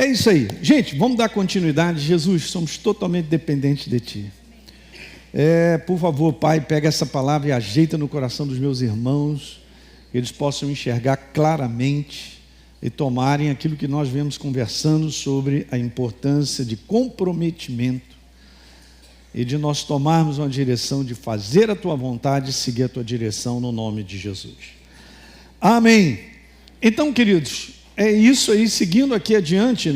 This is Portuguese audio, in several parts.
É isso aí. Gente, vamos dar continuidade. Jesus, somos totalmente dependentes de Ti. Por favor, Pai, pega essa palavra e ajeita no coração dos meus irmãos, que eles possam enxergar claramente e tomarem aquilo que nós vemos conversando sobre a importância de comprometimento e de nós tomarmos uma direção de fazer a Tua vontade e seguir a Tua direção no nome de Jesus. Amém. Então, queridos, é isso aí, seguindo aqui adiante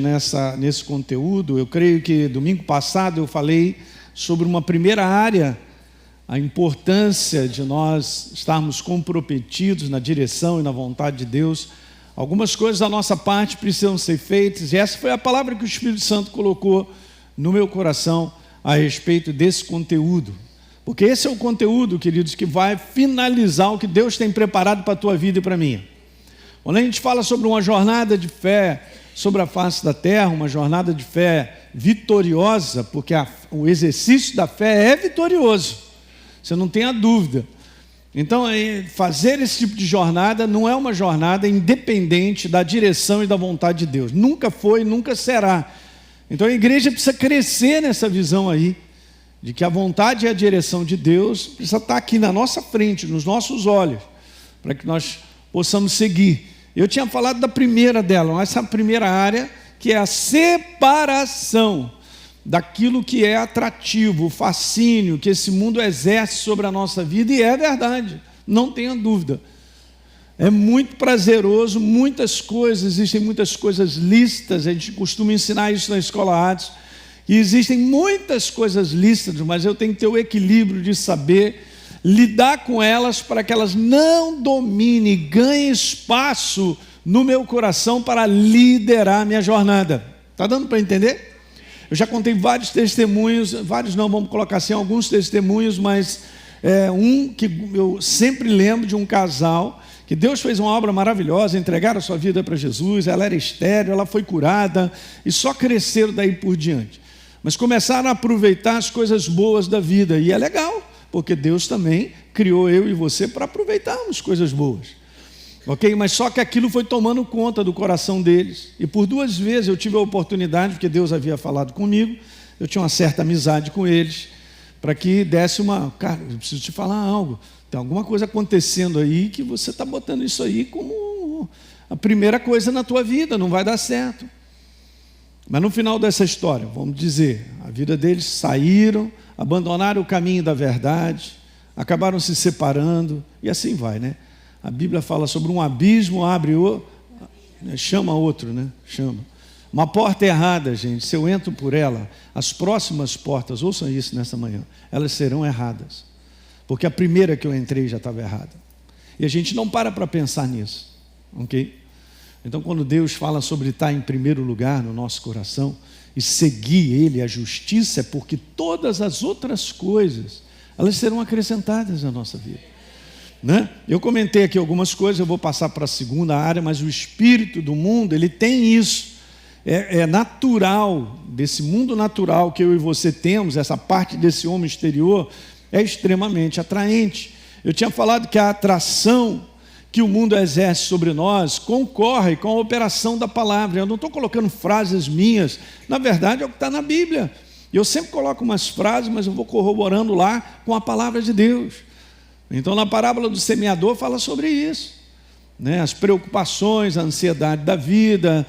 nesse conteúdo. Eu creio que domingo passado eu falei sobre uma primeira área, a importância de nós estarmos comprometidos na direção e na vontade de Deus. Algumas coisas da nossa parte precisam ser feitas, e essa foi a palavra que o Espírito Santo colocou no meu coração a respeito desse conteúdo. Porque esse é o conteúdo, queridos, que vai finalizar o que Deus tem preparado para a tua vida e para a minha. Quando a gente fala sobre uma jornada de fé sobre a face da terra, uma jornada de fé vitoriosa, porque o exercício da fé é vitorioso, você não tem a dúvida. Então, fazer esse tipo de jornada não é uma jornada independente da direção e da vontade de Deus. Nunca foi, nunca será. Então, a igreja precisa crescer nessa visão aí, de que a vontade e a direção de Deus precisa estar aqui na nossa frente, nos nossos olhos, para que nós possamos seguir. Eu tinha falado da primeira dela, essa primeira área, que é a separação daquilo que é atrativo, o fascínio que esse mundo exerce sobre a nossa vida, e é verdade, não tenha dúvida. É muito prazeroso, muitas coisas, existem muitas coisas lícitas, a gente costuma ensinar isso na escola Atos, e existem muitas coisas lícitas, mas eu tenho que ter o equilíbrio de saber lidar com elas para que elas não dominem, ganhem espaço no meu coração para liderar a minha jornada. Está dando para entender? Eu já contei vários testemunhos, vários não, vamos colocar assim, alguns testemunhos, mas um que eu sempre lembro de um casal, que Deus fez uma obra maravilhosa, entregaram a sua vida para Jesus, ela era estéril, ela foi curada, e só cresceram daí por diante. Mas começaram a aproveitar as coisas boas da vida, e é legal, porque Deus também criou eu e você para aproveitarmos coisas boas. Ok? Mas só que aquilo foi tomando conta do coração deles. E por 2 vezes eu tive a oportunidade, porque Deus havia falado comigo, eu tinha uma certa amizade com eles, para que desse cara, eu preciso te falar algo. Tem alguma coisa acontecendo aí que você está botando isso aí como a primeira coisa na tua vida, não vai dar certo. Mas no final dessa história, vamos dizer, a vida deles saíram, abandonaram o caminho da verdade, acabaram se separando, e assim vai, né? A Bíblia fala sobre um abismo, chama outro, né? Chama. Uma porta errada, gente, se eu entro por ela, as próximas portas, ouçam isso nessa manhã, elas serão erradas. Porque a primeira que eu entrei já estava errada. E a gente não para pensar nisso, ok? Então, quando Deus fala sobre estar em primeiro lugar no nosso coração e seguir Ele, a justiça, é porque todas as outras coisas, elas serão acrescentadas na nossa vida, né? Eu comentei aqui algumas coisas, eu vou passar para a segunda área, mas o espírito do mundo, ele tem isso, é natural, desse mundo natural que eu e você temos, essa parte desse homem exterior, é extremamente atraente. Eu tinha falado que a atração que o mundo exerce sobre nós concorre com a operação da palavra. Eu não estou colocando frases minhas, na verdade é o que está na Bíblia. Eu sempre coloco umas frases, mas eu vou corroborando lá com a palavra de Deus. Então, na parábola do semeador fala sobre isso, né? As preocupações, a ansiedade da vida,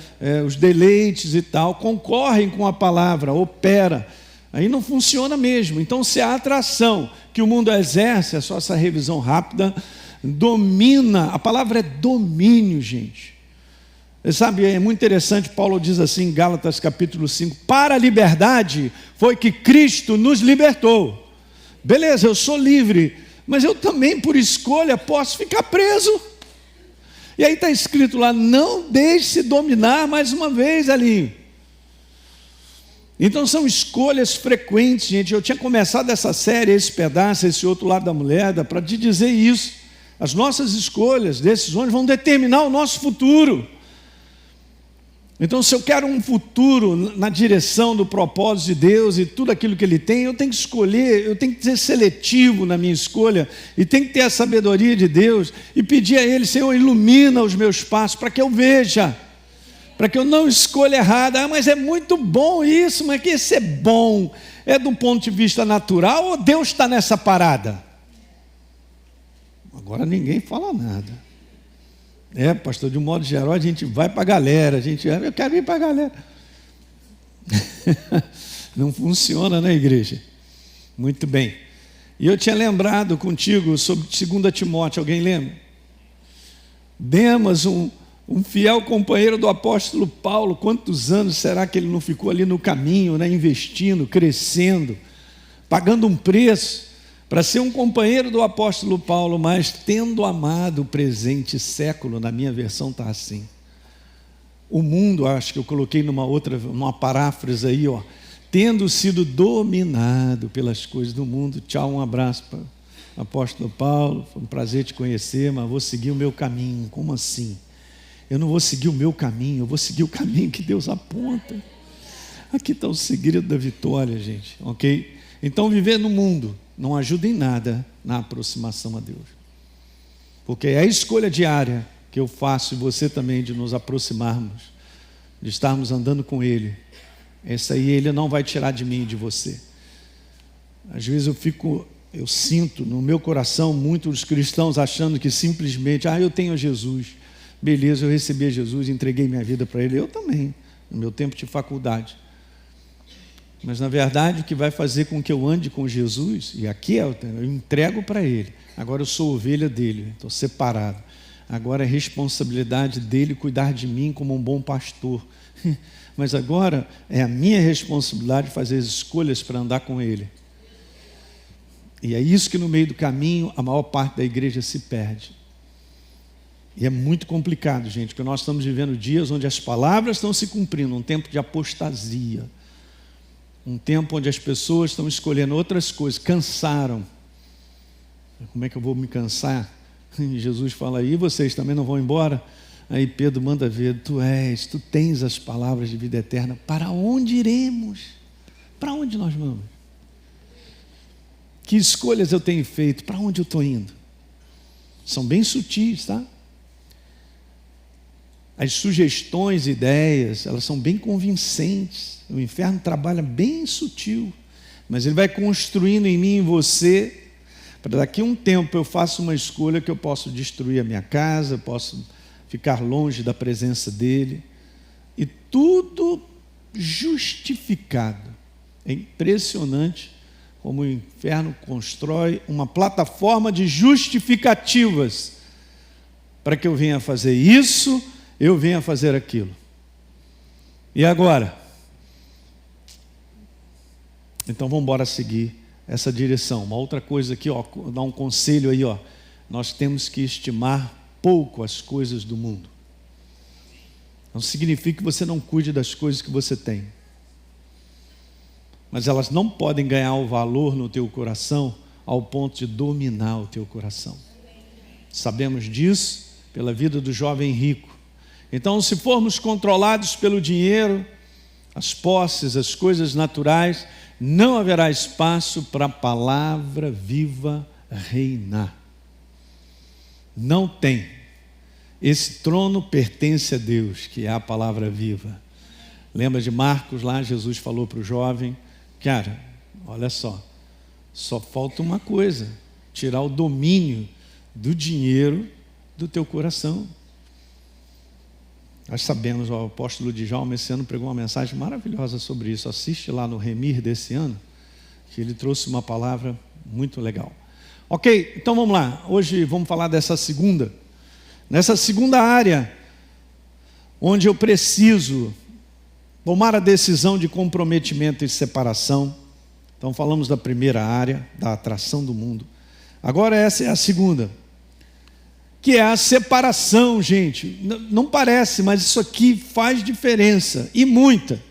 os deleites e tal, concorrem com a palavra, opera. Aí não funciona mesmo. Então, se a atração que o mundo exerce, é só essa revisão rápida, domina, a palavra é domínio, gente. Você sabe, é muito interessante, Paulo diz assim em Gálatas capítulo 5, para a liberdade foi que Cristo nos libertou. Beleza, eu sou livre, mas eu também por escolha posso ficar preso. E aí está escrito lá, não deixe-se dominar mais uma vez, Alinho. Então são escolhas frequentes, gente. Eu tinha começado essa série, esse pedaço, esse outro lado da moeda, para te dizer isso. As nossas escolhas, decisões vão determinar o nosso futuro. Então, se eu quero um futuro na direção do propósito de Deus e tudo aquilo que Ele tem, eu tenho que escolher, eu tenho que ser seletivo na minha escolha e tenho que ter a sabedoria de Deus e pedir a Ele, Senhor, ilumina os meus passos para que eu veja. para que eu não escolha errado. Ah, mas é muito bom isso, mas que isso é bom? É do ponto de vista natural ou Deus está nessa parada? Agora ninguém fala nada. Pastor, de um modo geral a gente vai para a galera, eu quero ir para a galera. Não funciona na igreja. Muito bem. E eu tinha lembrado contigo sobre 2 Timóteo, alguém lembra? Demas, um fiel companheiro do apóstolo Paulo, quantos anos será que ele não ficou ali no caminho, né, investindo, crescendo, pagando um preço para ser um companheiro do apóstolo Paulo, mas tendo amado o presente século, na minha versão está assim. O mundo, acho que eu coloquei numa paráfrase aí, tendo sido dominado pelas coisas do mundo. Tchau, um abraço para o apóstolo Paulo, foi um prazer te conhecer, mas vou seguir o meu caminho. Como assim? Eu não vou seguir o meu caminho, eu vou seguir o caminho que Deus aponta. Aqui está o segredo da vitória, gente, ok? Então, viver no mundo não ajuda em nada na aproximação a Deus, porque é a escolha diária que eu faço e você também de nos aproximarmos, de estarmos andando com Ele. Essa aí Ele não vai tirar de mim e de você. Às vezes eu sinto no meu coração muitos cristãos achando que simplesmente, eu tenho Jesus, beleza, eu recebi a Jesus, entreguei minha vida para Ele, eu também, no meu tempo de faculdade. Mas na verdade o que vai fazer com que eu ande com Jesus, e aqui eu entrego para Ele, agora eu sou ovelha dEle, estou separado, agora é responsabilidade dEle cuidar de mim como um bom pastor, mas agora é a minha responsabilidade fazer as escolhas para andar com Ele. E é isso que no meio do caminho a maior parte da igreja se perde. E é muito complicado, gente, porque nós estamos vivendo dias onde as palavras estão se cumprindo, um tempo de apostasia, um tempo onde as pessoas estão escolhendo outras coisas, cansaram. Como é que eu vou me cansar? Jesus fala aí, vocês também não vão embora? Aí Pedro manda ver, tu tens as palavras de vida eterna, para onde iremos? Para onde nós vamos? Que escolhas eu tenho feito? Para onde eu estou indo? São bem sutis, tá? As sugestões, ideias, elas são bem convincentes. O inferno trabalha bem sutil, mas ele vai construindo em mim e em você, para daqui a um tempo eu faça uma escolha que eu posso destruir a minha casa, posso ficar longe da presença dele, e tudo justificado. É impressionante como o inferno constrói uma plataforma de justificativas para que eu venha fazer isso, eu venha fazer aquilo. E agora? Então vamos embora seguir essa direção. Uma outra coisa aqui, dar um conselho aí, nós temos que estimar pouco as coisas do mundo. Não significa que você não cuide das coisas que você tem, mas elas não podem ganhar o valor no teu coração ao ponto de dominar o teu coração. Sabemos disso pela vida do jovem rico. Então, se formos controlados pelo dinheiro, as posses, as coisas naturais, não haverá espaço para a palavra viva reinar. Não tem. Esse trono pertence a Deus, que é a palavra viva. Lembra de Marcos lá? Jesus falou para o jovem, cara, olha só falta uma coisa, tirar o domínio do dinheiro do teu coração. Nós sabemos, o apóstolo Djalma esse ano pregou uma mensagem maravilhosa sobre isso. Assiste lá no Remir desse ano, que ele trouxe uma palavra muito legal. Ok, então vamos lá. Hoje vamos falar nessa segunda área, onde eu preciso tomar a decisão de comprometimento e separação. Então falamos da primeira área, da atração do mundo. Agora essa é a segunda, que é a separação, gente. Não parece, mas isso aqui faz diferença, e muita.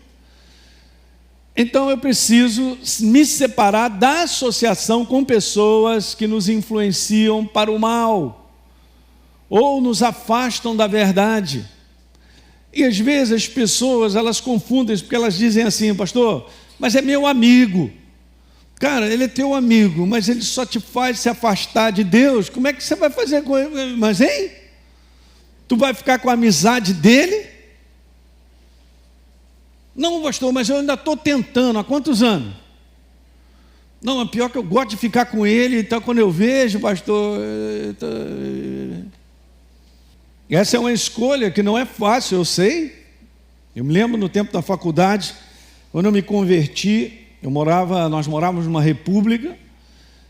Então eu preciso me separar da associação com pessoas que nos influenciam para o mal, ou nos afastam da verdade. E às vezes as pessoas, elas confundem, porque elas dizem assim, pastor, mas é meu amigo. Cara, ele é teu amigo, mas ele só te faz se afastar de Deus. Como é que você vai fazer com ele? Mas, hein? Tu vai ficar com a amizade dele? Não, pastor, mas eu ainda estou tentando. Há quantos anos? Não, é pior que eu gosto de ficar com ele, então quando eu vejo, pastor... Essa é uma escolha que não é fácil, eu sei. Eu me lembro no tempo da faculdade, quando eu me converti, nós morávamos numa república,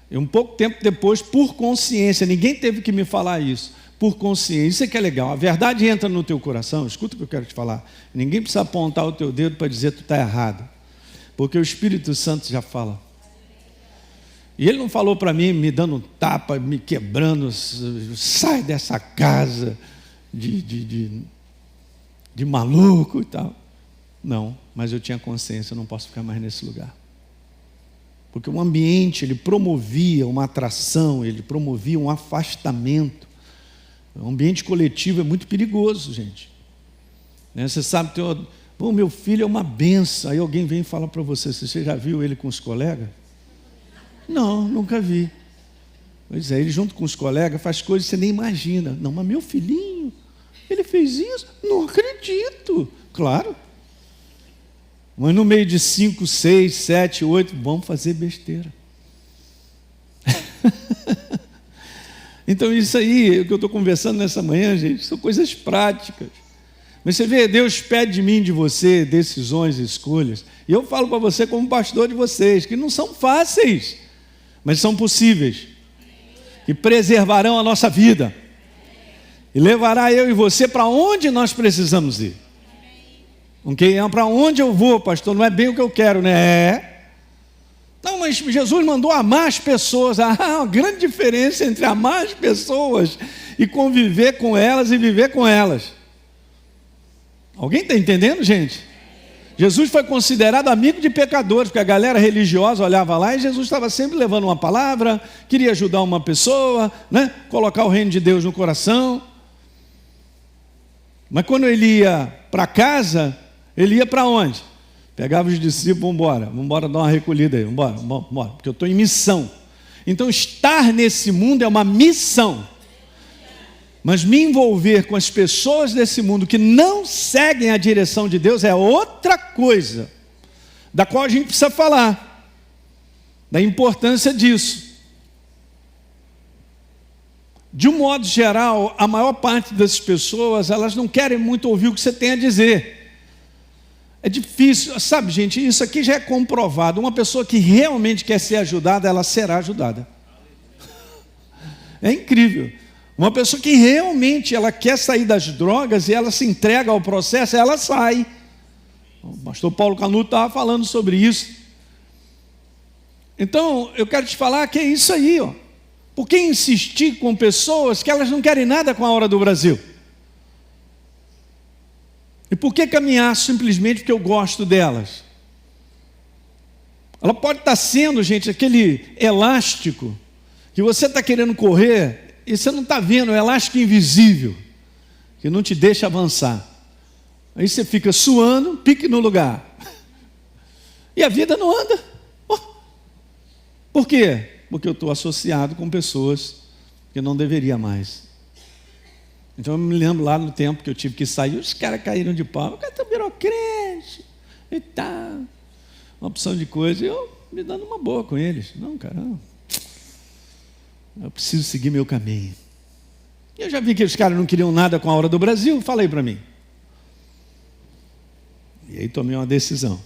e um pouco tempo depois, por consciência, ninguém teve que me falar isso, por consciência, isso é que é legal, a verdade entra no teu coração, escuta o que eu quero te falar, ninguém precisa apontar o teu dedo para dizer que tu está errado, porque o Espírito Santo já fala. E ele não falou para mim, me dando um tapa, me quebrando, sai dessa casa de maluco e tal. Não, mas eu tinha consciência, eu não posso ficar mais nesse lugar. Porque o ambiente, ele promovia uma atração, ele promovia um afastamento. O ambiente coletivo é muito perigoso, gente. Você sabe, meu filho é uma benção. Aí alguém vem e fala para você, você já viu ele com os colegas? Não, nunca vi. Pois é, ele junto com os colegas faz coisas que você nem imagina. Não, mas meu filhinho, ele fez isso? Não acredito. Claro. Mas no meio de 5, 6, 7, 8, vamos fazer besteira. Então isso aí, o que eu estou conversando nessa manhã, gente, são coisas práticas. Mas você vê, Deus pede de mim, de você, decisões, escolhas. E eu falo para você como pastor de vocês, que não são fáceis, mas são possíveis. E preservarão a nossa vida. E levará eu e você para onde nós precisamos ir. Ok? Para onde eu vou, pastor? Não é bem o que eu quero, né? Não, mas Jesus mandou amar as pessoas. Uma grande diferença entre amar as pessoas e conviver com elas e viver com elas. Alguém está entendendo, gente? Jesus foi considerado amigo de pecadores, porque a galera religiosa olhava lá e Jesus estava sempre levando uma palavra, queria ajudar uma pessoa, né? Colocar o reino de Deus no coração. Mas quando ele ia para casa, ele ia para onde? Pegava os discípulos, vamos embora dar uma recolhida aí, vamos embora, porque eu estou em missão. Então estar nesse mundo é uma missão. Mas me envolver com as pessoas desse mundo que não seguem a direção de Deus é outra coisa, da qual a gente precisa falar, da importância disso. De um modo geral, a maior parte das pessoas, elas não querem muito ouvir o que você tem a dizer. É difícil, sabe, gente, isso aqui já é comprovado. Uma pessoa que realmente quer ser ajudada, ela será ajudada. É incrível. Uma pessoa que realmente ela quer sair das drogas e ela se entrega ao processo, ela sai. O pastor Paulo Canuto estava falando sobre isso. Então, eu quero te falar que é isso aí, ó. Por que insistir com pessoas que elas não querem nada com a hora do Brasil? E por que caminhar simplesmente porque eu gosto delas? Ela pode estar sendo, gente, aquele elástico que você está querendo correr e você não está vendo, é elástico invisível, que não te deixa avançar. Aí você fica suando, pique no lugar. E a vida não anda. Por quê? Porque eu estou associado com pessoas que não deveria mais. Então eu me lembro lá no tempo que eu tive que sair, os caras caíram de pau, o cara virou crente e tal, uma opção de coisa, e eu me dando uma boa com eles. Não, cara, não. Eu preciso seguir meu caminho. E eu já vi que os caras não queriam nada com a hora do Brasil, falei para mim. E aí tomei uma decisão.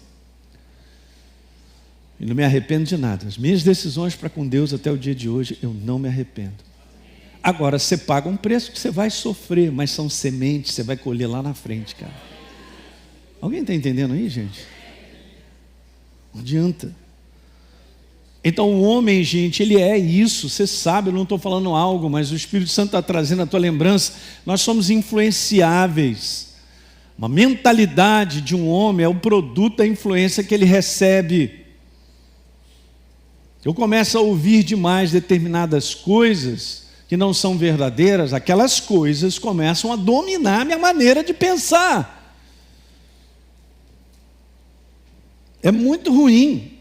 E não me arrependo de nada. As minhas decisões para com Deus até o dia de hoje, eu não me arrependo. Agora, você paga um preço que você vai sofrer, mas são sementes, você vai colher lá na frente, cara. Alguém está entendendo aí, gente? Não adianta. Então o homem, gente, ele é isso, você sabe, eu não estou falando algo, mas o Espírito Santo está trazendo a tua lembrança. Nós somos influenciáveis. Uma mentalidade de um homem é o produto da influência que ele recebe. Eu começo a ouvir demais determinadas coisas que não são verdadeiras, aquelas coisas começam a dominar a minha maneira de pensar. É muito ruim.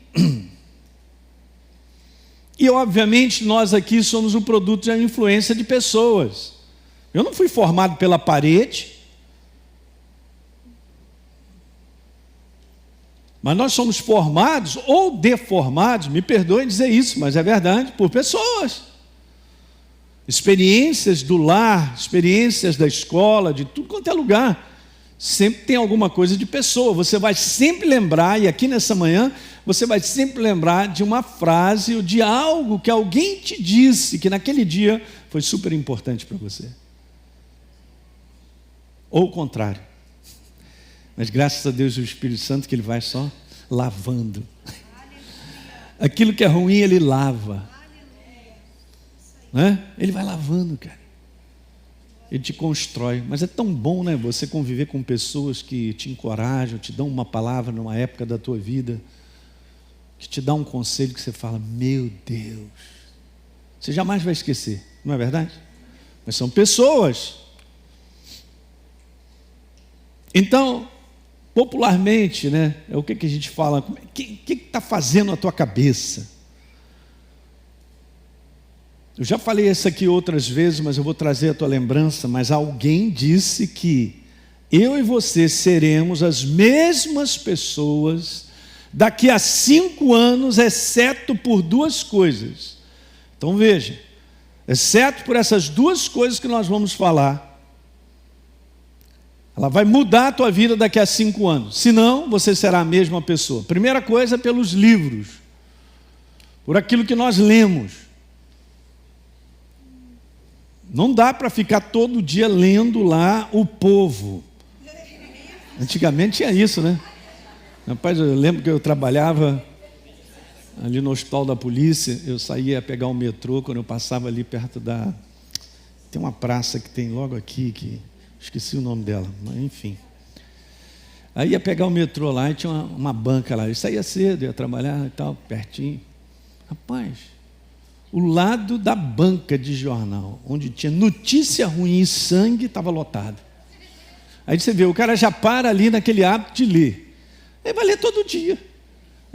E obviamente nós aqui somos o produto da influência de pessoas. Eu não fui formado pela parede. Mas nós somos formados ou deformados, me perdoem dizer isso, mas é verdade, por pessoas. Experiências do lar, experiências da escola, de tudo quanto é lugar. Sempre tem alguma coisa de pessoa. Você vai sempre lembrar, e aqui nessa manhã, você vai sempre lembrar de uma frase ou de algo que alguém te disse, que naquele dia foi super importante para você. Ou o contrário. Mas graças a Deus o Espírito Santo, que Ele vai só lavando. Aquilo que é ruim, Ele lava. Né? Ele vai lavando, cara. Ele te constrói. Mas é tão bom, né? Você conviver com pessoas que te encorajam, te dão uma palavra numa época da tua vida, que te dá um conselho que você fala, meu Deus, você jamais vai esquecer, não é verdade? Mas são pessoas. Então, popularmente, né? É o que a gente fala, o que está fazendo a tua cabeça? Eu já falei isso aqui outras vezes, mas eu vou trazer a tua lembrança. Mas alguém disse que eu e você seremos as mesmas pessoas daqui a 5 anos, exceto por 2 coisas. Então veja, exceto por essas 2 coisas que nós vamos falar, ela vai mudar a tua vida daqui a 5 anos. Senão, você será a mesma pessoa. Primeira coisa, pelos livros, por aquilo que nós lemos. Não dá para ficar todo dia lendo lá O Povo. Antigamente tinha isso, né? Rapaz, eu lembro que eu trabalhava ali no hospital da polícia, eu saía a pegar o metrô, quando eu passava ali perto da... Tem uma praça que tem logo aqui, que esqueci o nome dela, mas enfim. Aí ia pegar o metrô lá e tinha uma banca lá. Eu saía cedo, ia trabalhar e tal, pertinho. Rapaz... O lado da banca de jornal, onde tinha notícia ruim e sangue, estava lotado. Aí você vê, o cara já para ali naquele hábito de ler. Aí vai ler todo dia.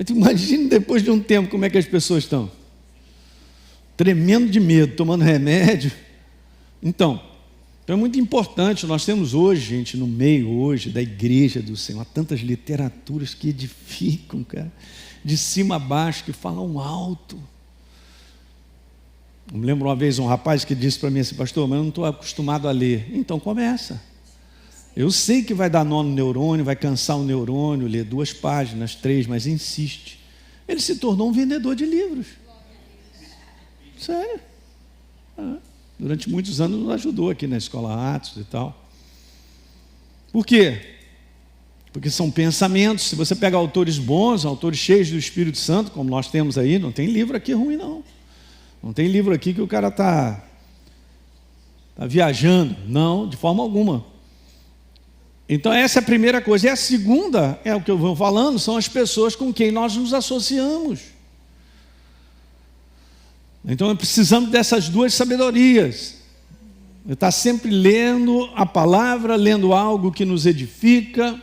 Imagina depois de um tempo como é que as pessoas estão. Tremendo de medo, tomando remédio. Então é muito importante, nós temos hoje, gente, no meio hoje da igreja do Senhor, tantas literaturas que edificam, cara, de cima a baixo, que falam alto. Eu me lembro uma vez um rapaz que disse para mim assim, pastor, mas eu não estou acostumado a ler. Então começa. Eu sei que vai dar nó no neurônio, vai cansar o neurônio, ler 2 páginas, 3, mas insiste. Ele se tornou um vendedor de livros. Sério. Durante muitos anos nos ajudou aqui na Escola Atos e tal. Por quê? Porque são pensamentos. Se você pega autores bons, autores cheios do Espírito Santo, como nós temos aí, não tem livro aqui ruim não. Não tem livro aqui que o cara está viajando. Não, de forma alguma. Então essa é a primeira coisa. E a segunda, é o que eu vou falando, são as pessoas com quem nós nos associamos. Então precisamos dessas 2 sabedorias. Estar sempre lendo a palavra, lendo algo que nos edifica,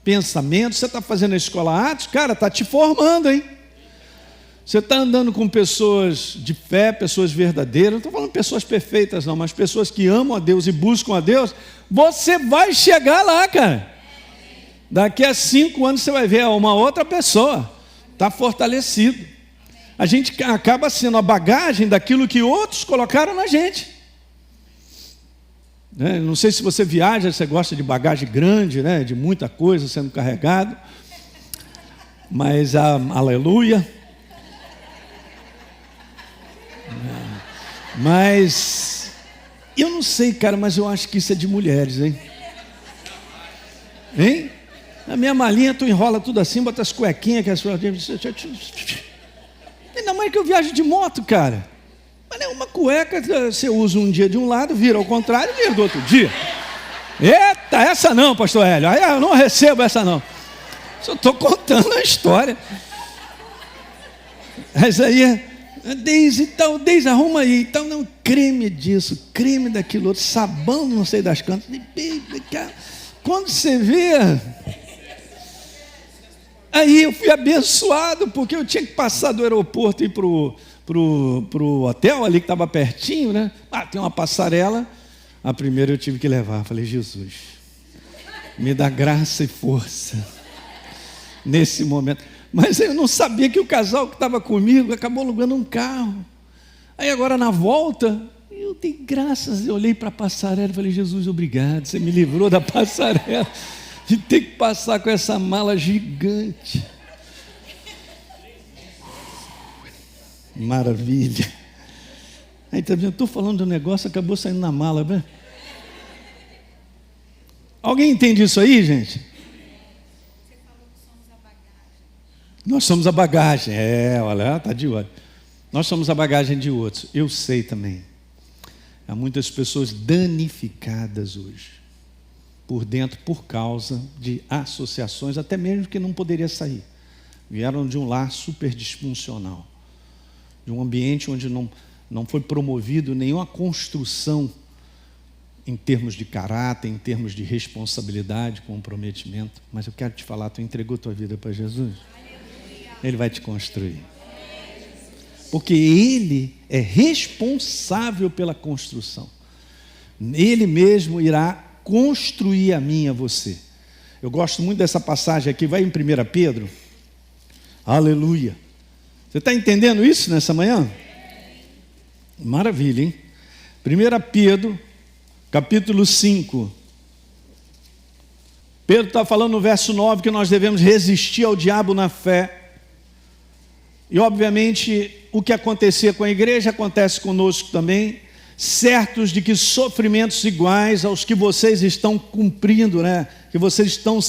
pensamento. Você está fazendo a Escola Atos, cara, está te formando, hein? Você está andando com pessoas de fé, pessoas verdadeiras, não estou falando pessoas perfeitas não, mas pessoas que amam a Deus e buscam a Deus, você vai chegar lá, cara. Daqui a 5 anos você vai ver uma outra pessoa, está fortalecido. A gente acaba sendo a bagagem daquilo que outros colocaram na gente. Não sei se você viaja, você gosta de bagagem grande, né, de muita coisa sendo carregado, mas aleluia. Mas eu não sei, cara, mas eu acho que isso é de mulheres, hein? Hein? Na minha malinha tu enrola tudo assim, bota as cuequinhas que as ainda mais que eu viajo de moto, cara. Mas uma cueca você usa um dia de um lado, vira ao contrário, vira do outro dia. Eita, essa não, pastor Hélio. Aí eu não recebo essa não. Só estou contando a história. Mas aí Deise, tal, Deise, arruma aí, então não, creme disso, creme daquilo outro, sabão não sei das cantas. Quando você vê, aí eu fui abençoado, porque eu tinha que passar do aeroporto e ir pro hotel ali que estava pertinho, né? Tem uma passarela. A primeira eu tive que levar. Falei, Jesus, me dá graça e força. nesse momento. Mas eu não sabia que o casal que estava comigo acabou alugando um carro. Aí agora na volta, eu dei graças, eu olhei para a passarela e falei, Jesus, obrigado, você me livrou da passarela de ter que passar com essa mala gigante. Maravilha. Aí tá vendo, estou falando do negócio, acabou saindo na mala, né? Alguém entende isso aí, gente? Você falou que somos a bagagem. Nós somos a bagagem, olha, está de olho. Nós somos a bagagem de outros, eu sei também. Há muitas pessoas danificadas hoje, por dentro, por causa de associações, até mesmo que não poderia sair. Vieram de um lar super disfuncional, de um ambiente onde não foi promovido nenhuma construção em termos de caráter, em termos de responsabilidade, comprometimento. Mas eu quero te falar, tu entregou tua vida para Jesus? Ele vai te construir. Porque Ele é responsável pela construção. Ele mesmo irá construir a mim e a você. Eu gosto muito dessa passagem aqui, vai em 1 Pedro. Aleluia. Você está entendendo isso nessa manhã? Maravilha, hein? 1 Pedro, capítulo 5. Pedro está falando no verso 9 que nós devemos resistir ao diabo na fé. E obviamente o que acontecia com a igreja acontece conosco também, certos de que sofrimentos iguais aos que vocês estão cumprindo, né? Que vocês estão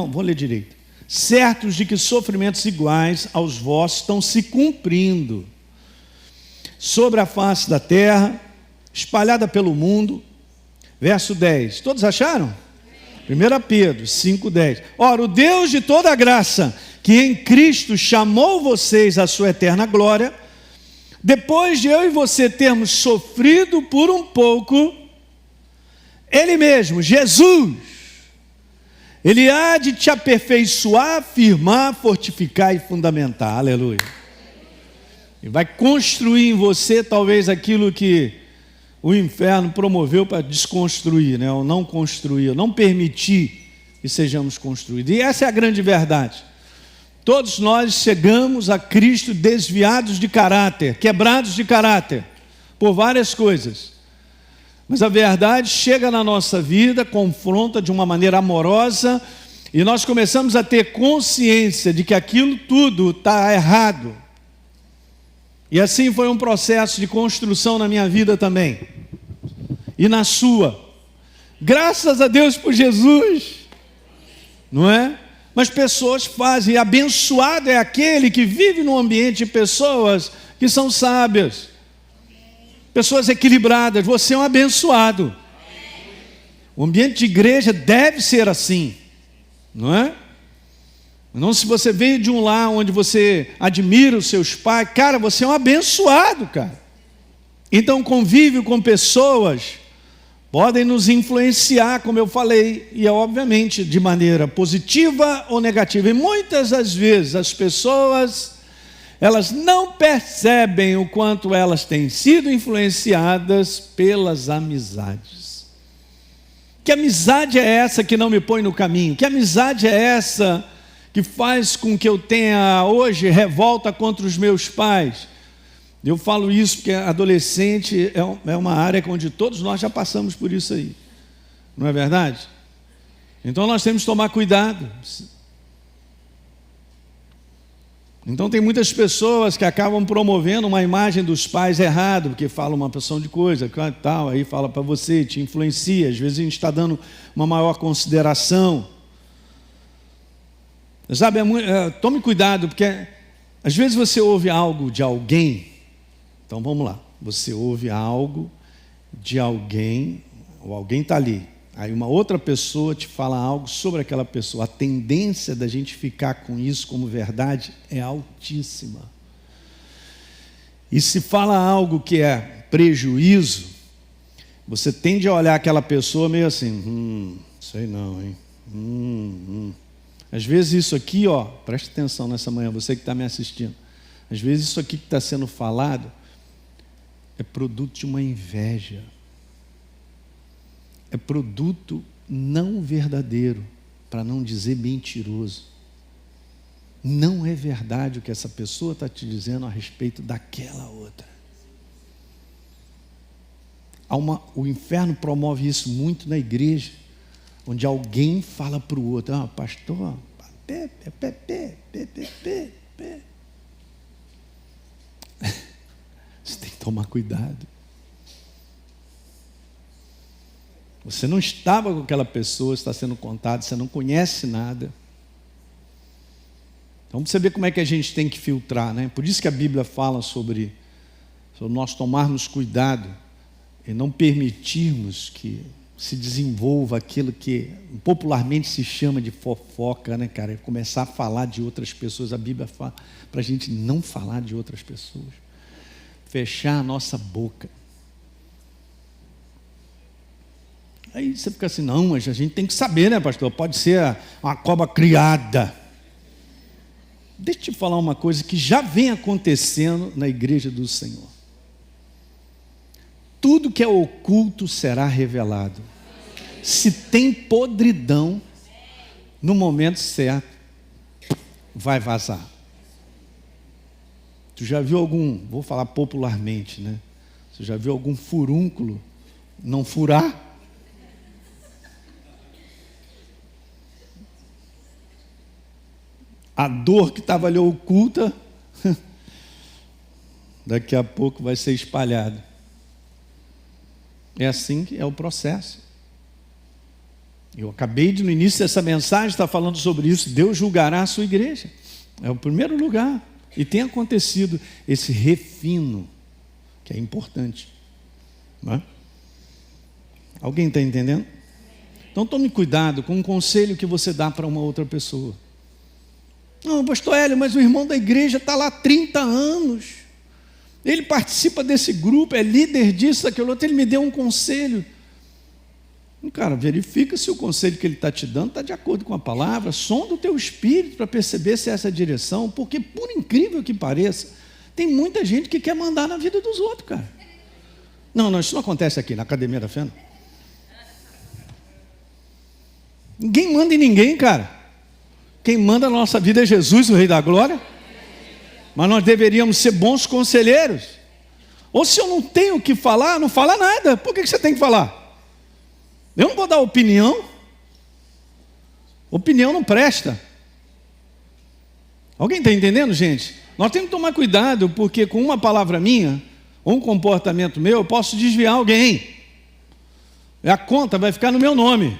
vou ler direito. Certos de que sofrimentos iguais aos vossos estão se cumprindo sobre a face da terra, espalhada pelo mundo. Verso 10. Todos acharam? 1 Pedro 5,10. Ora, o Deus de toda a graça, que em Cristo chamou vocês à sua eterna glória, depois de eu e você termos sofrido por um pouco, Ele mesmo, Jesus, Ele há de te aperfeiçoar, firmar, fortificar e fundamentar. Aleluia. E vai construir em você talvez aquilo que o inferno promoveu para desconstruir, né? Ou não construir, ou não permitir que sejamos construídos. E essa é a grande verdade. Todos nós chegamos a Cristo desviados de caráter, quebrados de caráter, por várias coisas. Mas a verdade chega na nossa vida, confronta de uma maneira amorosa, e nós começamos a ter consciência de que aquilo tudo está errado. E assim foi um processo de construção na minha vida também, e na sua. Graças a Deus por Jesus, não é? Mas pessoas fazem, e abençoado é aquele que vive num ambiente de pessoas que são sábias, pessoas equilibradas. Você é um abençoado. O ambiente de igreja deve ser assim, não é? Não, se você veio de um lar onde você admira os seus pais, cara, você é um abençoado, cara. Então, convívio com pessoas podem nos influenciar, como eu falei, e é obviamente de maneira positiva ou negativa. E muitas das vezes as pessoas, elas não percebem o quanto elas têm sido influenciadas pelas amizades. Que amizade é essa que não me põe no caminho? Que amizade é essa que faz com que eu tenha hoje revolta contra os meus pais? Eu falo isso porque adolescente é uma área onde todos nós já passamos por isso aí, não é verdade? Então nós temos que tomar cuidado. Então tem muitas pessoas que acabam promovendo uma imagem dos pais errado, porque falam uma porção de coisa, tal, aí fala para você, te influencia. Às vezes a gente está dando uma maior consideração. Sabe, tome cuidado, porque às vezes você ouve algo de alguém. Então vamos lá, você ouve algo de alguém, ou alguém está ali, aí uma outra pessoa te fala algo sobre aquela pessoa. A tendência da gente ficar com isso como verdade é altíssima. E se fala algo que é prejuízo, você tende a olhar aquela pessoa meio assim, sei não, hein? Às vezes isso aqui, preste atenção nessa manhã, você que está me assistindo. Às vezes isso aqui que está sendo falado é produto de uma inveja. É produto não verdadeiro, para não dizer mentiroso. não é verdade o que essa pessoa está te dizendo a respeito daquela outra. O inferno promove isso muito na igreja, onde alguém fala para o outro: pastor, você tem que tomar cuidado. Você não estava com aquela pessoa, está sendo contado, você não conhece nada. Então, para você ver como é que a gente tem que filtrar, né? Por isso que a Bíblia fala sobre nós tomarmos cuidado e não permitirmos que se desenvolva aquilo que popularmente se chama de fofoca, né, cara? Começar a falar de outras pessoas. A Bíblia fala para a gente não falar de outras pessoas. Fechar a nossa boca. Aí você fica assim: não, mas a gente tem que saber, né, pastor? Pode ser uma cobra criada. Deixa eu te falar uma coisa que já vem acontecendo na igreja do Senhor. Tudo que é oculto será revelado. Se tem podridão, no momento certo, vai vazar. Tu já viu vou falar popularmente, né? Você já viu algum furúnculo não furar? A dor que estava ali oculta, daqui a pouco vai ser espalhada. É assim que é o processo. Eu acabei no início dessa mensagem estar falando sobre isso. Deus julgará a sua igreja. É o primeiro lugar. E tem acontecido esse refino, que é importante. Não é? Alguém está entendendo? Então tome cuidado com um conselho que você dá para uma outra pessoa. Não, pastor Hélio, mas o irmão da igreja está lá há 30 anos. Ele participa desse grupo, é líder disso, daquilo outro. Ele me deu um conselho. Cara, verifica se o conselho que ele está te dando está de acordo com a palavra. Sonda o teu espírito para perceber se é essa a direção. Porque, por incrível que pareça, tem muita gente que quer mandar na vida dos outros, cara. Não, isso não acontece aqui na Academia da Fé. Não. Ninguém manda em ninguém, cara. Quem manda na nossa vida é Jesus, o Rei da Glória. Mas nós deveríamos ser bons conselheiros. Ou se eu não tenho o que falar, não fala nada. Por que você tem que falar? Eu não vou dar opinião. Opinião não presta. Alguém está entendendo, gente? Nós temos que tomar cuidado, porque com uma palavra minha, ou um comportamento meu, eu posso desviar alguém. A conta vai ficar no meu nome.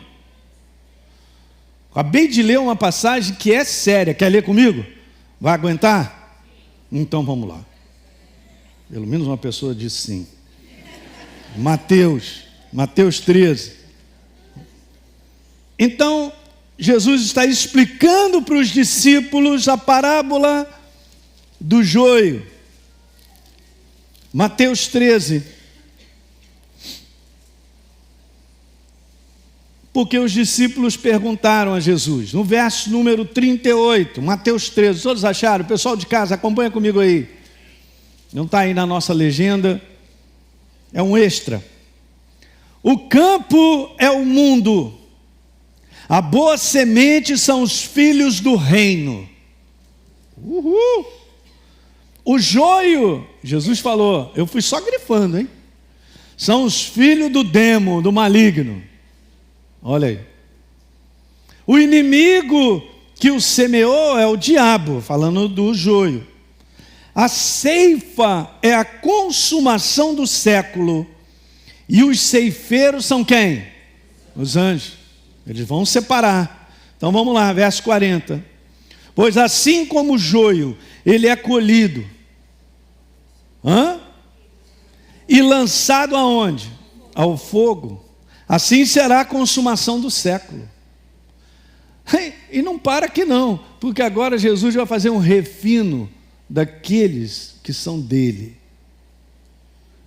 Acabei de ler uma passagem que é séria. Quer ler comigo? Vai aguentar? Então vamos lá. Pelo menos uma pessoa disse sim. Mateus 13. Então, Jesus está explicando para os discípulos a parábola do joio. Mateus 13. Porque os discípulos perguntaram a Jesus, no verso número 38, Mateus 13, todos acharam? Pessoal de casa, acompanha comigo aí. Não está aí na nossa legenda, é um extra. O campo é o mundo, a boa semente são os filhos do reino. Uhul! O joio, Jesus falou, eu fui só grifando, hein? São os filhos do demo, do maligno. Olha aí. O inimigo que o semeou é o diabo, falando do joio. A ceifa é a consumação do século. E os ceifeiros são quem? Os anjos. Eles vão separar. Então vamos lá, verso 40. Pois assim como o joio, ele é colhido. E lançado aonde? Ao fogo. Assim será a consumação do século. E não para aqui não, porque agora Jesus vai fazer um refino daqueles que são dele.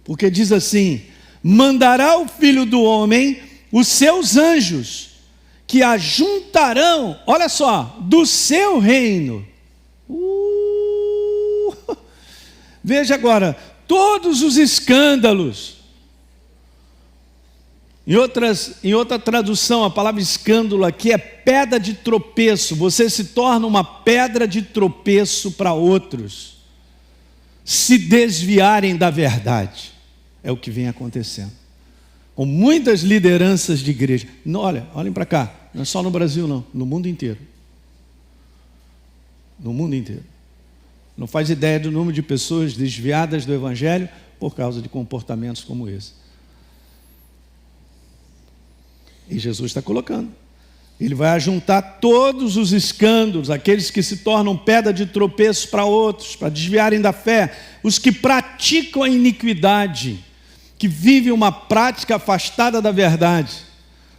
Porque diz assim: mandará o Filho do Homem os seus anjos, que ajuntarão, olha só, do seu reino. Veja agora, todos os escândalos, Em outra tradução, a palavra escândalo aqui é pedra de tropeço. Você se torna uma pedra de tropeço para outros, se desviarem da verdade. É o que vem acontecendo com muitas lideranças de igreja. Não, olhem para cá, não é só no Brasil não, no mundo inteiro. No mundo inteiro. Não faz ideia do número de pessoas desviadas do Evangelho por causa de comportamentos como esse. E Jesus está colocando. Ele vai ajuntar todos os escândalos, aqueles que se tornam pedra de tropeço para outros, para desviarem da fé, os que praticam a iniquidade, que vivem uma prática afastada da verdade,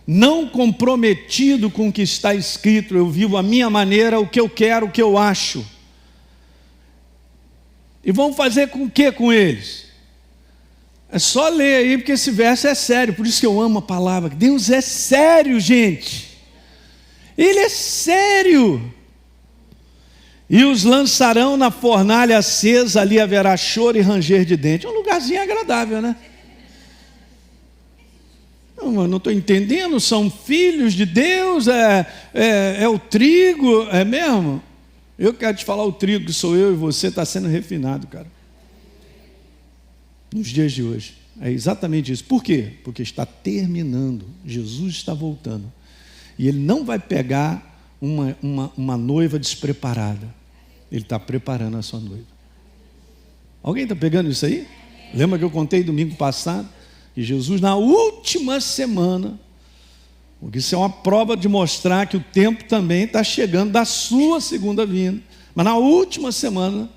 não comprometido com o que está escrito. Eu vivo a minha maneira, o que eu quero, o que eu acho. E vão fazer com o que com eles? É só ler aí, porque esse verso é sério. Por isso que eu amo a palavra. Deus é sério, gente. Ele é sério. E os lançarão na fornalha acesa, ali haverá choro e ranger de dente. É um lugarzinho agradável, né? Não, eu não estou entendendo. São filhos de Deus, é o trigo, é mesmo? Eu quero te falar, o trigo que sou eu e você está sendo refinado, cara. Nos dias de hoje. É exatamente isso. Por quê? Porque está terminando. Jesus está voltando. E Ele não vai pegar uma noiva despreparada. Ele está preparando a sua noiva. Alguém está pegando isso aí? Lembra que eu contei domingo passado? Que Jesus, na última semana, porque isso é uma prova de mostrar que o tempo também está chegando da sua segunda vinda. Mas na última semana,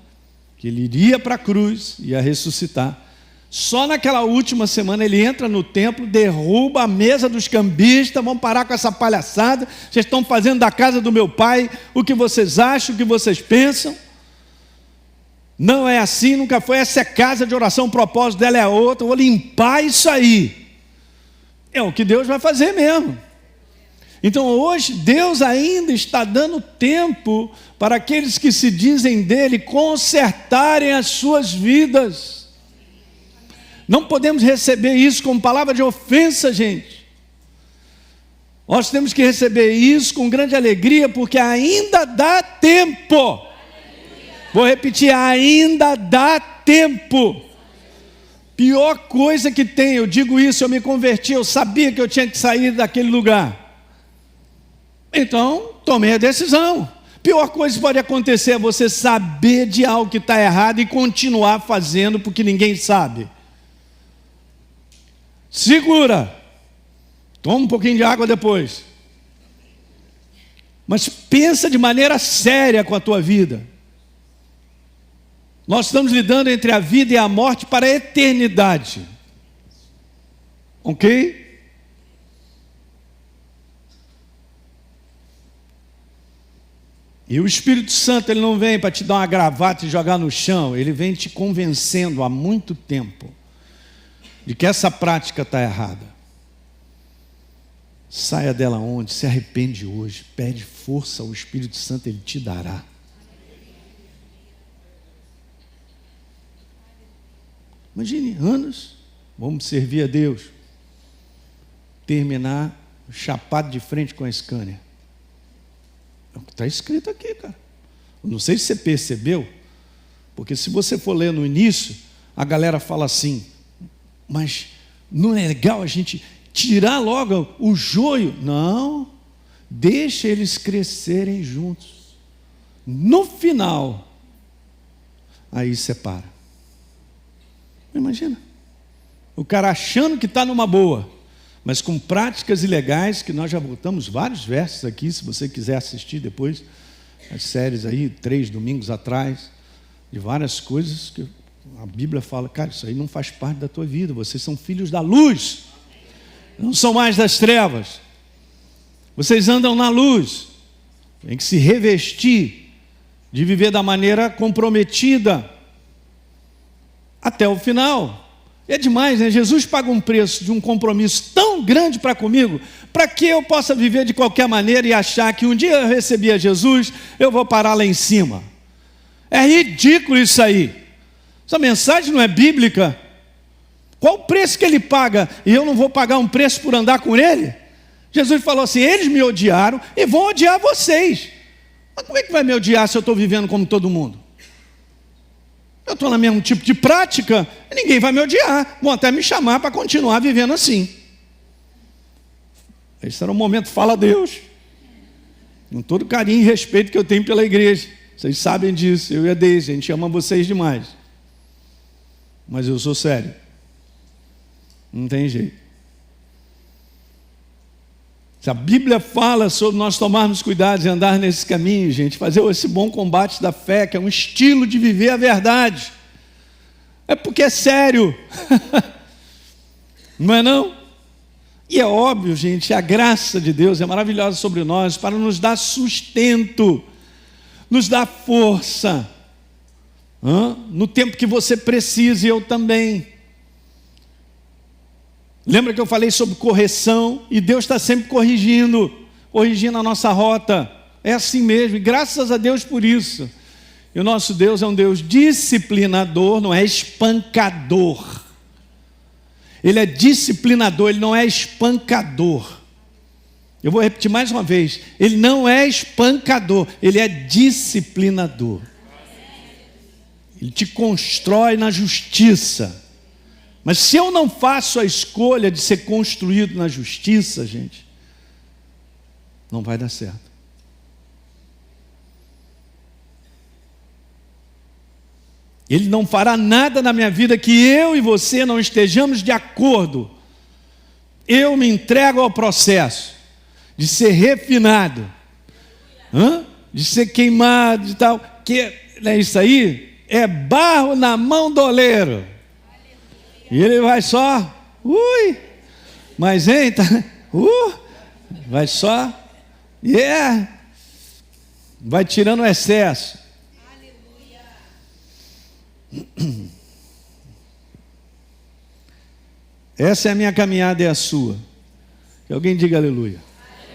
que Ele iria para a cruz, ia ressuscitar. Só naquela última semana ele entra no templo, derruba a mesa dos cambistas. Vamos parar com essa palhaçada. Vocês estão fazendo da casa do meu pai o que vocês acham, o que vocês pensam. Não é assim, nunca foi. Essa é casa de oração, o propósito dela é outro. Eu vou limpar isso aí. É o que Deus vai fazer mesmo. Então hoje Deus ainda está dando tempo para aqueles que se dizem dele consertarem as suas vidas. Não podemos receber isso como palavra de ofensa, gente. Nós temos que receber isso com grande alegria, porque ainda dá tempo. Vou repetir, ainda dá tempo. Pior coisa que tem, eu digo isso, eu me converti, eu sabia que eu tinha que sair daquele lugar. Então, tomei a decisão. Pior coisa que pode acontecer é você saber de algo que está errado e continuar fazendo porque ninguém sabe. Segura, toma um pouquinho de água depois, mas pensa de maneira séria com a tua vida. Nós estamos lidando entre a vida e a morte para a eternidade, ok? E o Espírito Santo, ele não vem para te dar uma gravata e jogar no chão, ele vem te convencendo há muito tempo de que essa prática está errada. Saia dela onde? Se arrepende hoje, pede força ao Espírito Santo, ele te dará. Imagine, anos, vamos servir a Deus, terminar chapado de frente com a Scania. Está escrito aqui, cara. Eu não sei se você percebeu, porque se você for ler no início, a galera fala assim, mas não é legal a gente tirar logo o joio? Não, deixa eles crescerem juntos. No final, aí separa. Imagina, o cara achando que está numa boa, mas com práticas ilegais, que nós já botamos vários versos aqui, se você quiser assistir depois, as séries aí, 3 domingos atrás, de várias coisas que a Bíblia fala, cara, isso aí não faz parte da tua vida, vocês são filhos da luz, não são mais das trevas, vocês andam na luz, tem que se revestir, de viver da maneira comprometida, até o final. É demais, né? Jesus paga um preço de um compromisso tão grande para comigo, para que eu possa viver de qualquer maneira e achar que um dia eu recebi a Jesus, eu vou parar lá em cima. É ridículo isso aí. Essa mensagem não é bíblica. Qual o preço que ele paga? E eu não vou pagar um preço por andar com ele? Jesus falou assim: eles me odiaram e vão odiar vocês. Mas como é que vai me odiar se eu estou vivendo como todo mundo? Eu estou no mesmo tipo de prática, ninguém vai me odiar. Vão até me chamar para continuar vivendo assim. Esse era o momento fala a Deus. Com todo o carinho e respeito que eu tenho pela igreja. Vocês sabem disso, eu e a Deise, a gente ama vocês demais. Mas eu sou sério. Não tem jeito. Se a Bíblia fala sobre nós tomarmos cuidado e andar nesse caminho, gente, fazer esse bom combate da fé, que é um estilo de viver a verdade, é porque é sério. Não é não? E é óbvio, gente, a graça de Deus é maravilhosa sobre nós para nos dar sustento, nos dar força, no tempo que você precisa, e eu também. Lembra que eu falei sobre correção? E Deus está sempre corrigindo a nossa rota. É assim mesmo, e graças a Deus por isso. E o nosso Deus é um Deus disciplinador, não é espancador. Ele é disciplinador, ele não é espancador. Eu vou repetir mais uma vez. Ele não é espancador, ele é disciplinador. Ele te constrói na justiça. Mas se eu não faço a escolha de ser construído na justiça, gente, não vai dar certo. Ele não fará nada na minha vida que eu e você não estejamos de acordo. Eu me entrego ao processo de ser refinado, de ser queimado e tal. Que não é isso aí? É barro na mão do oleiro. E ele vai só, mas vai só, vai tirando o excesso. Essa é a minha caminhada e a sua. Que alguém diga aleluia.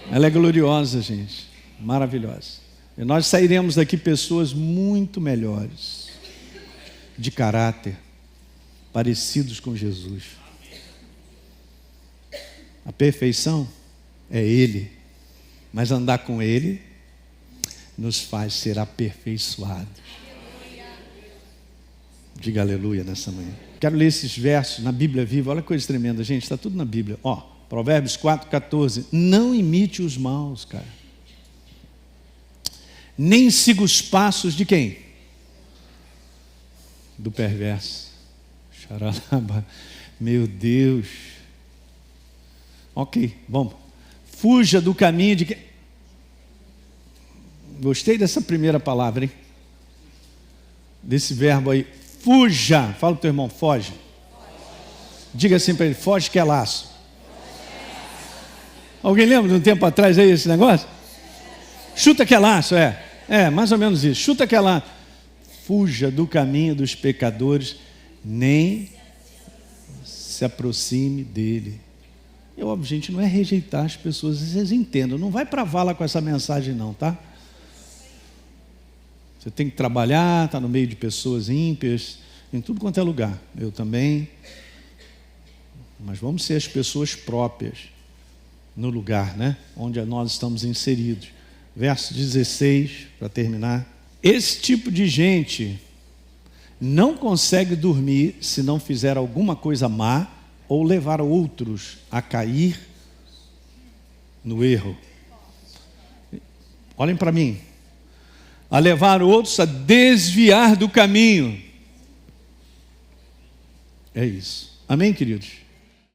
Ela é gloriosa, gente, maravilhosa. E nós sairemos daqui pessoas muito melhores, de caráter, parecidos com Jesus. A perfeição é Ele, mas andar com Ele nos faz ser aperfeiçoados. Diga aleluia nessa manhã. Quero ler esses versos na Bíblia Viva. Olha que coisa tremenda, gente, está tudo na Bíblia. Provérbios 4,14. Não imite os maus, cara. Nem siga os passos de quem? Do perverso. Xaralaba. Meu Deus. Ok, vamos. Fuja do caminho de quem? Gostei dessa primeira palavra, hein? Desse verbo aí. Fuja. Fala para o teu irmão, foge. Diga assim para ele, foge que é laço. Alguém lembra de um tempo atrás aí esse negócio? Chuta que é laço, mais ou menos isso. Chuta que é laço. Fuja do caminho dos pecadores, nem se aproxime dele. É óbvio, gente, não é rejeitar as pessoas, vocês entendam. Não vai para a vala com essa mensagem não, tá? Você tem que trabalhar, está no meio de pessoas ímpias, em tudo quanto é lugar. Eu também. Mas vamos ser as pessoas próprias no lugar, né? Onde nós estamos inseridos. Verso 16, para terminar. Esse tipo de gente não consegue dormir se não fizer alguma coisa má ou levar outros a cair no erro. Olhem para mim. A levar outros a desviar do caminho. É isso. Amém, queridos?